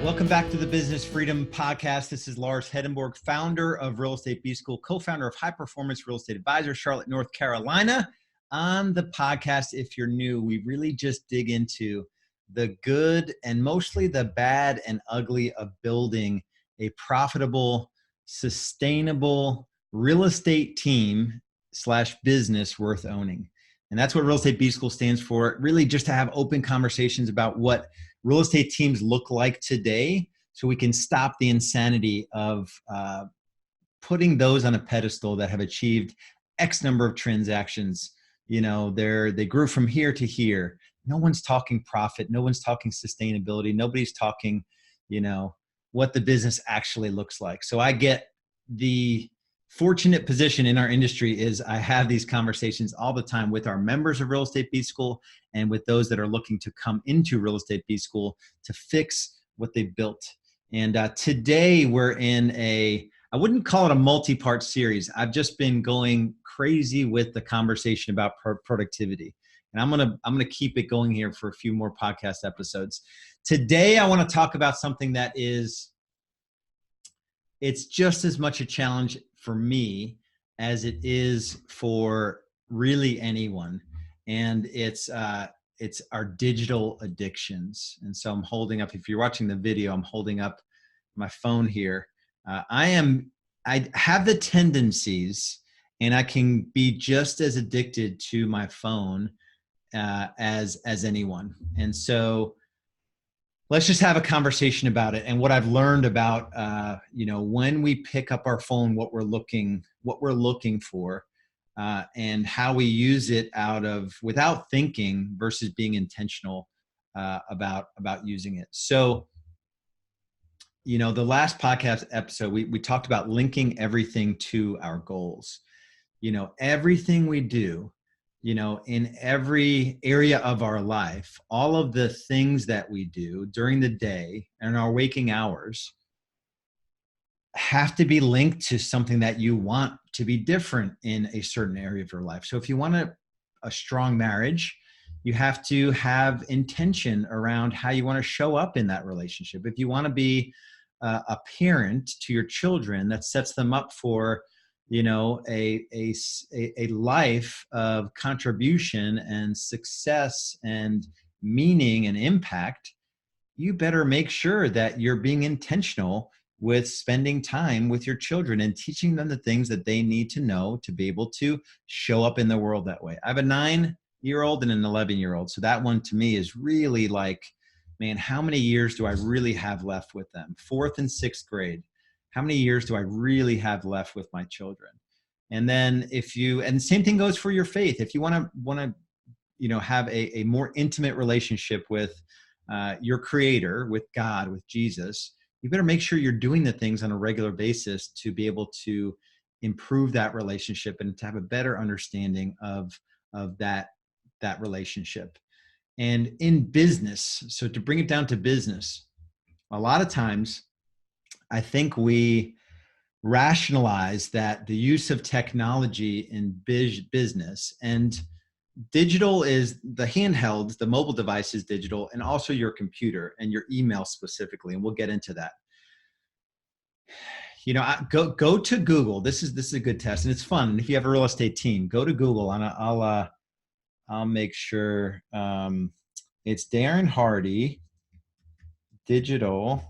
Welcome back to the Business Freedom Podcast. This is Lars Hedenborg, founder of Real Estate B School, co-founder of High Performance Real Estate Advisors, Charlotte, North Carolina. On the podcast, if you're new, we really just dig into the good and mostly the bad and ugly of building a profitable, sustainable real estate team / business worth owning. And that's what Real Estate B School stands for, really just to have open conversations about what real estate teams look like today, so we can stop the insanity of putting those on a pedestal that have achieved X number of transactions. You know, they grew from here to here. No one's talking profit. No one's talking sustainability. Nobody's talking, what the business actually looks like. So I get the fortunate position in our industry is I have these conversations all the time with our members of Real Estate B School and with those that are looking to come into Real Estate B School to fix what they built. And today we're in I wouldn't call it a multi-part series. I've just been going crazy with the conversation about productivity. And I'm gonna keep it going here for a few more podcast episodes. Today I want to talk about something that it's just as much a challenge for me as it is for really anyone. And it's our digital addictions. And so I'm holding up, if you're watching the video, I'm holding up my phone here. I have the tendencies, and I can be just as addicted to my phone as anyone. And so let's just have a conversation about it and what I've learned about, when we pick up our phone, what we're looking for, and how we use it without thinking versus being intentional about using it. So, the last podcast episode, we talked about linking everything to our goals. Everything we do, in every area of our life, all of the things that we do during the day and our waking hours have to be linked to something that you want to be different in a certain area of your life. So if you want a strong marriage, you have to have intention around how you want to show up in that relationship. If you want to be a parent to your children, that sets them up for a life of contribution and success and meaning and impact, you better make sure that you're being intentional with spending time with your children and teaching them the things that they need to know to be able to show up in the world that way. I have a 9-year-old and an 11-year-old. So that one to me is really like, man, how many years do I really have left with them? 4th and 6th grade. How many years do I really have left with my children? And then and the same thing goes for your faith. If you want to, have a more intimate relationship with your creator, with God, with Jesus, you better make sure you're doing the things on a regular basis to be able to improve that relationship and to have a better understanding of that relationship. And in business, so to bring it down to business, a lot of times I think we rationalize that the use of technology in business, and digital is the handheld, the mobile device is digital, and also your computer and your email specifically. And we'll get into that. Go to Google. This is a good test, and it's fun. And if you have a real estate team, go to Google, and I'll make sure it's Darren Hardy, digital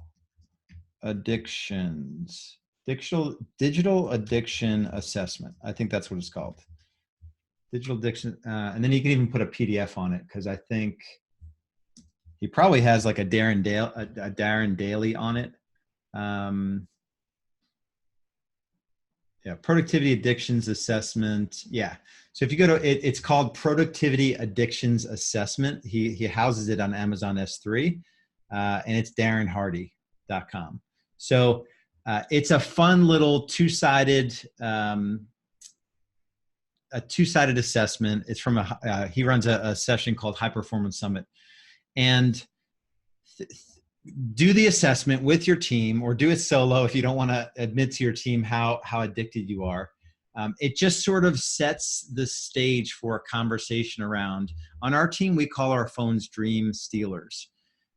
addictions, digital addiction assessment. I think that's what it's called. Digital addiction. And then you can even put a PDF on it, because I think he probably has like a Darren Daly on it. Productivity addictions assessment. Yeah. So if you go to it, it's called Productivity Addictions Assessment. He houses it on Amazon S3, and it's darrenhardy.com. So it's a fun little two-sided assessment. It's from he runs a session called High Performance Summit, and do the assessment with your team, or do it solo if you don't want to admit to your team how addicted you are. It just sort of sets the stage for a conversation around, on our team, we call our phones dream stealers.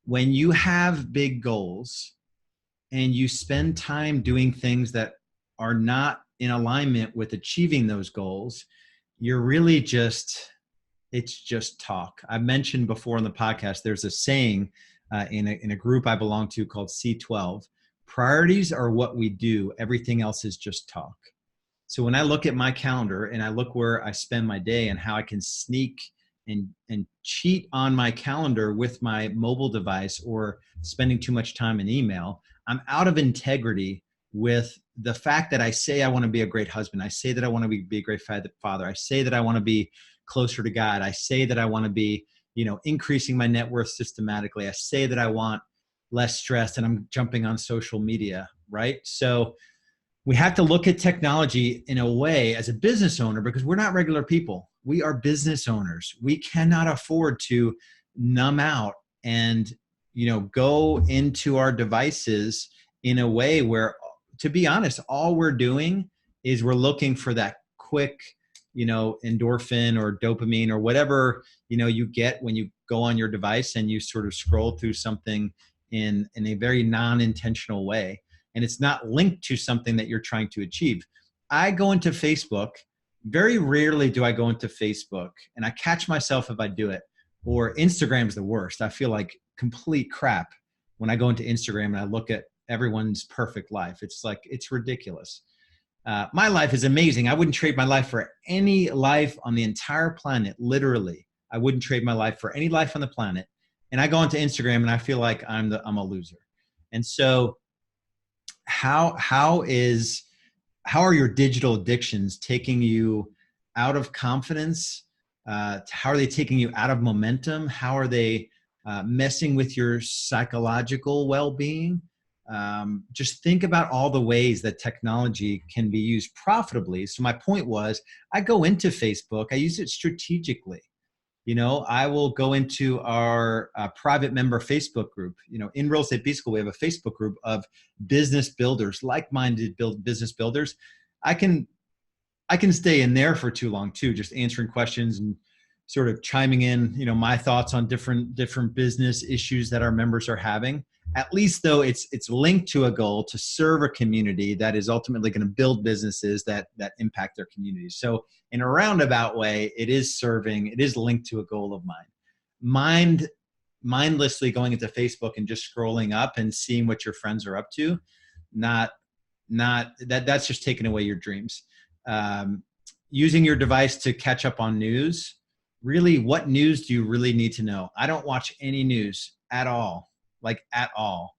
when you have big goals and you spend time doing things that are not in alignment with achieving those goals, you're really just, it's just talk. I mentioned before on the podcast, there's a saying in a group I belong to called C12. Priorities are what we do. Everything else is just talk. So when I look at my calendar and I look where I spend my day and how I can sneak and cheat on my calendar with my mobile device or spending too much time in email, I'm out of integrity with the fact that I say I want to be a great husband. I say that I want to be a great father. I say that I want to be closer to God. I say that I want to be, increasing my net worth systematically. I say that I want less stress, and I'm jumping on social media, right? So we have to look at technology in a way as a business owner, because we're not regular people. We are business owners. We cannot afford to numb out and, go into our devices in a way where, to be honest, all we're doing is we're looking for that quick, endorphin or dopamine or whatever, you get when you go on your device and you sort of scroll through something in a very non-intentional way. And it's not linked to something that you're trying to achieve. I go into Facebook. Very rarely do I go into Facebook, and I catch myself if I do it. Or Instagram's the worst. I feel like complete crap when I go into Instagram and I look at everyone's perfect life. It's like, it's ridiculous. My life is amazing. I wouldn't trade my life for any life on the entire planet. Literally, I wouldn't trade my life for any life on the planet. And I go into Instagram and I feel like I'm a loser. And so how are your digital addictions taking you out of confidence? How are they taking you out of momentum? How are they messing with your psychological well-being? Just think about all the ways that technology can be used profitably. So my point was, I go into Facebook, I use it strategically. I will go into our private member Facebook group. In Real Estate B School, we have a Facebook group of business builders, like-minded business builders. I can stay in there for too long too, just answering questions and sort of chiming in, my thoughts on different business issues that our members are having. At least though it's linked to a goal to serve a community that is ultimately going to build businesses that impact their communities. So in a roundabout way, it is linked to a goal of mine. Mindlessly going into Facebook and just scrolling up and seeing what your friends are up to, that's just taking away your dreams. Using your device to catch up on news. Really, what news do you really need to know? I don't watch any news at all. At all.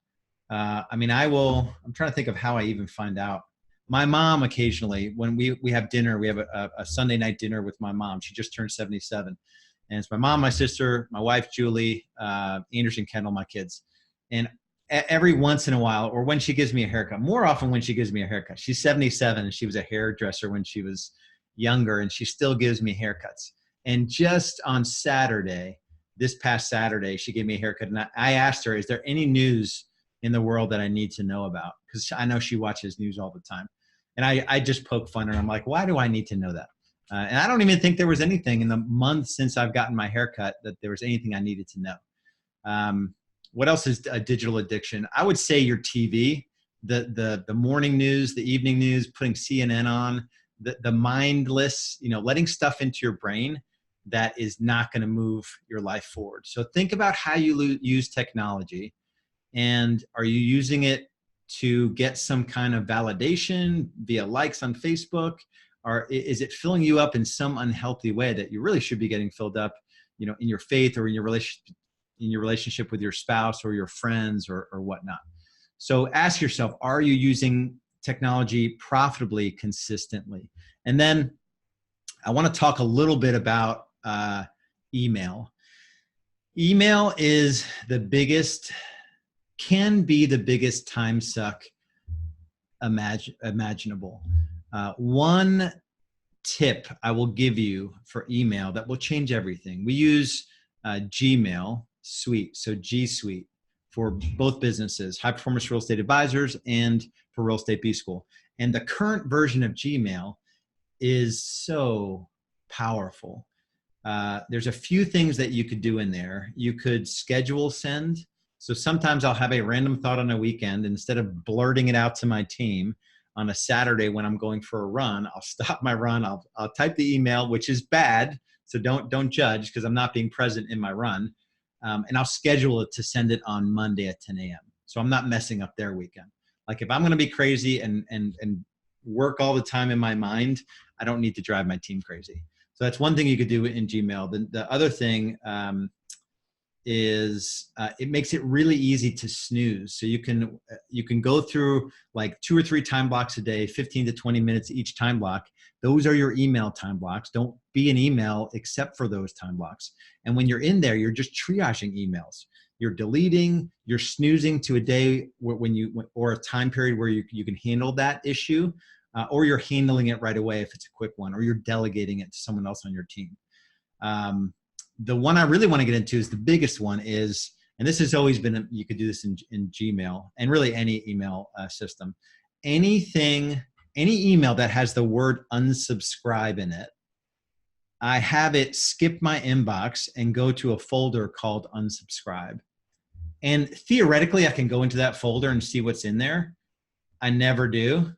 I'm trying to think of how I even find out. My mom occasionally, when we have dinner, we have a Sunday night dinner with my mom. She just turned 77. And it's my mom, my sister, my wife, Julie, Anders and Kendal, my kids. And every once in a while, or when she gives me a haircut, more often when she gives me a haircut. She's 77 and she was a hairdresser when she was younger, and she still gives me haircuts. And just on this past Saturday, she gave me a haircut, and I asked her, is there any news in the world that I need to know about? Because I know she watches news all the time. And I just poke fun at her. I'm like, why do I need to know that? And I don't even think there was anything in the month since I've gotten my haircut that there was anything I needed to know. What else is a digital addiction? I would say your TV, the morning news, the evening news, putting CNN on, the mindless, letting stuff into your brain that is not going to move your life forward. So think about how you use technology, and are you using it to get some kind of validation via likes on Facebook, or is it filling you up in some unhealthy way that you really should be getting filled up, in your faith or in your relationship with your spouse or your friends or whatnot. So ask yourself, are you using technology profitably, consistently? And then I want to talk a little bit about email. Email can be the biggest time suck imaginable. One tip I will give you for email that will change everything. We use Gmail Suite, so G Suite, for both businesses, High Performance Real Estate Advisors and for Real Estate B School. And the current version of Gmail is so powerful. There's a few things that you could do in there. You could schedule send. So sometimes I'll have a random thought on a weekend. Instead of blurting it out to my team on a Saturday when I'm going for a run, I'll stop my run. I'll type the email, which is bad. So don't judge, because I'm not being present in my run. And I'll schedule it to send it on Monday at 10 a.m. So I'm not messing up their weekend. Like if I'm going to be crazy and work all the time in my mind, I don't need to drive my team crazy. So that's one thing you could do in Gmail. The other thing is it makes it really easy to snooze. So you can go through like 2 or 3 time blocks a day, 15 to 20 minutes each time block. Those are your email time blocks. Don't be an email except for those time blocks. And when you're in there, you're just triaging emails. You're deleting, you're snoozing to a day or a time period where you can handle that issue, or you're handling it right away if it's a quick one, or you're delegating it to someone else on your team. The one I really want to get into is the biggest one is, and this has always been, you could do this in Gmail and really any email system. Any email that has the word unsubscribe in it, I have it skip my inbox and go to a folder called unsubscribe. And theoretically, I can go into that folder and see what's in there. I never do.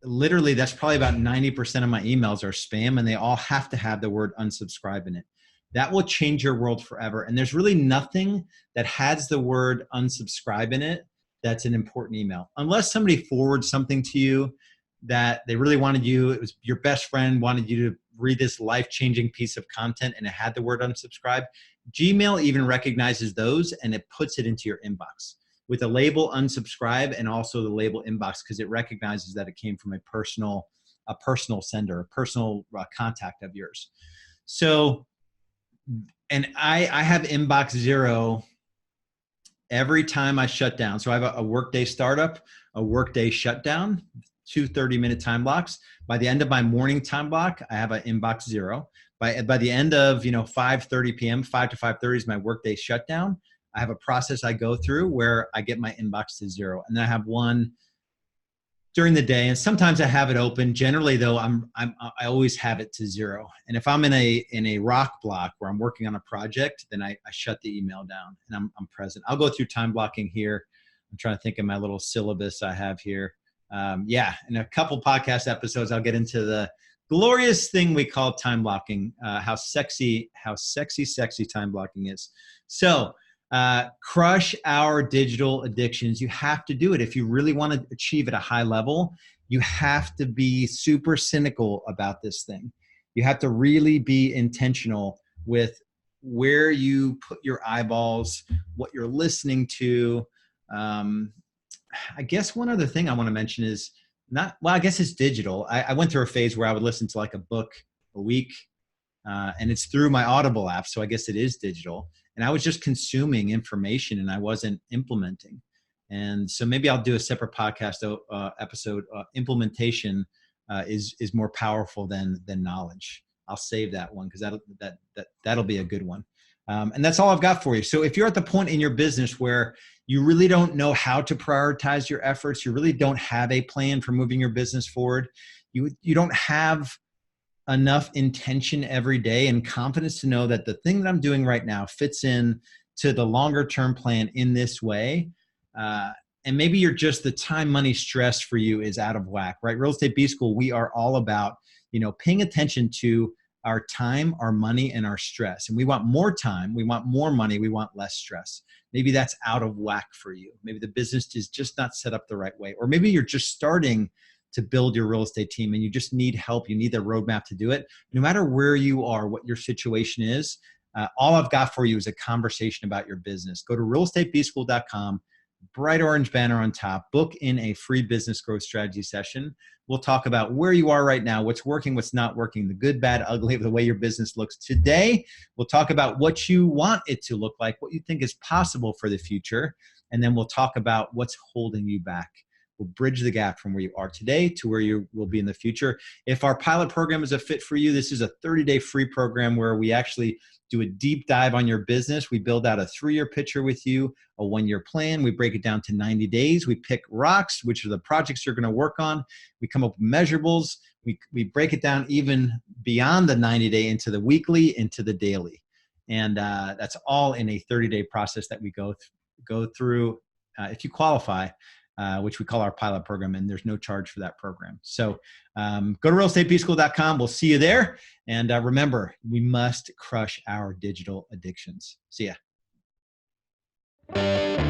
Literally, that's probably about 90% of my emails are spam, and they all have to have the word unsubscribe in it. That will change your world forever. And there's really nothing that has the word unsubscribe in it that's an important email. Unless somebody forwards something to you that they really wanted you, it was your best friend wanted you to read this life-changing piece of content and it had the word unsubscribe. Gmail even recognizes those and it puts it into your inbox with a label unsubscribe and also the label inbox, because it recognizes that it came from a personal sender, a personal contact of yours. So, and I have inbox zero every time I shut down. So I have a workday startup, a workday shutdown, 2 30-minute time blocks. By the end of my morning time block, I have an inbox zero. By the end of 5:30 p.m., 5 to 5:30 is my workday shutdown. I have a process I go through where I get my inbox to zero, and then I have one during the day, and sometimes I have it open. Generally, though, I always have it to zero. And if I'm in a rock block where I'm working on a project, then I shut the email down and I'm present. I'll go through time blocking here. I'm trying to think of my little syllabus I have here. In a couple podcast episodes, I'll get into the glorious thing we call time blocking, how sexy time blocking is. So crush our digital addictions. You have to do it. If you really want to achieve at a high level, you have to be super cynical about this thing. You have to really be intentional with where you put your eyeballs, what you're listening to. I guess one other thing I want to mention is I guess it's digital. I went through a phase where I would listen to like a book a week, and it's through my Audible app. So I guess it is digital. And I was just consuming information and I wasn't implementing. And so maybe I'll do a separate podcast episode. Implementation is more powerful than knowledge. I'll save that one because that'll be a good one. And that's all I've got for you. So if you're at the point in your business where you really don't know how to prioritize your efforts, you really don't have a plan for moving your business forward, you don't have enough intention every day and confidence to know that the thing that I'm doing right now fits in to the longer term plan in this way. And maybe you're just the time, money, stress for you is out of whack, right? Real Estate B School, we are all about, paying attention to our time, our money, and our stress. And we want more time, we want more money, we want less stress. Maybe that's out of whack for you. Maybe the business is just not set up the right way. Or maybe you're just starting to build your real estate team and you just need help. You need a roadmap to do it. No matter where you are, what your situation is, all I've got for you is a conversation about your business. Go to realestatebschool.com, bright orange banner on top, book in a free business growth strategy session. We'll talk about where you are right now, what's working, what's not working, the good, bad, ugly of the way your business looks today. We'll talk about what you want it to look like, what you think is possible for the future. And then we'll talk about what's holding you back. We'll bridge the gap from where you are today to where you will be in the future. If our pilot program is a fit for you, this is a 30-day free program where we actually do a deep dive on your business. We build out a 3-year picture with you, a 1-year plan. We break it down to 90 days. We pick rocks, which are the projects you're going to work on. We come up with measurables. We break it down even beyond the 90-day into the weekly, into the daily. And that's all in a 30-day process that we go go through, if you qualify, which we call our pilot program, and there's no charge for that program. So go to realestatebschool.com. We'll see you there. And remember, we must crush our digital addictions. See ya.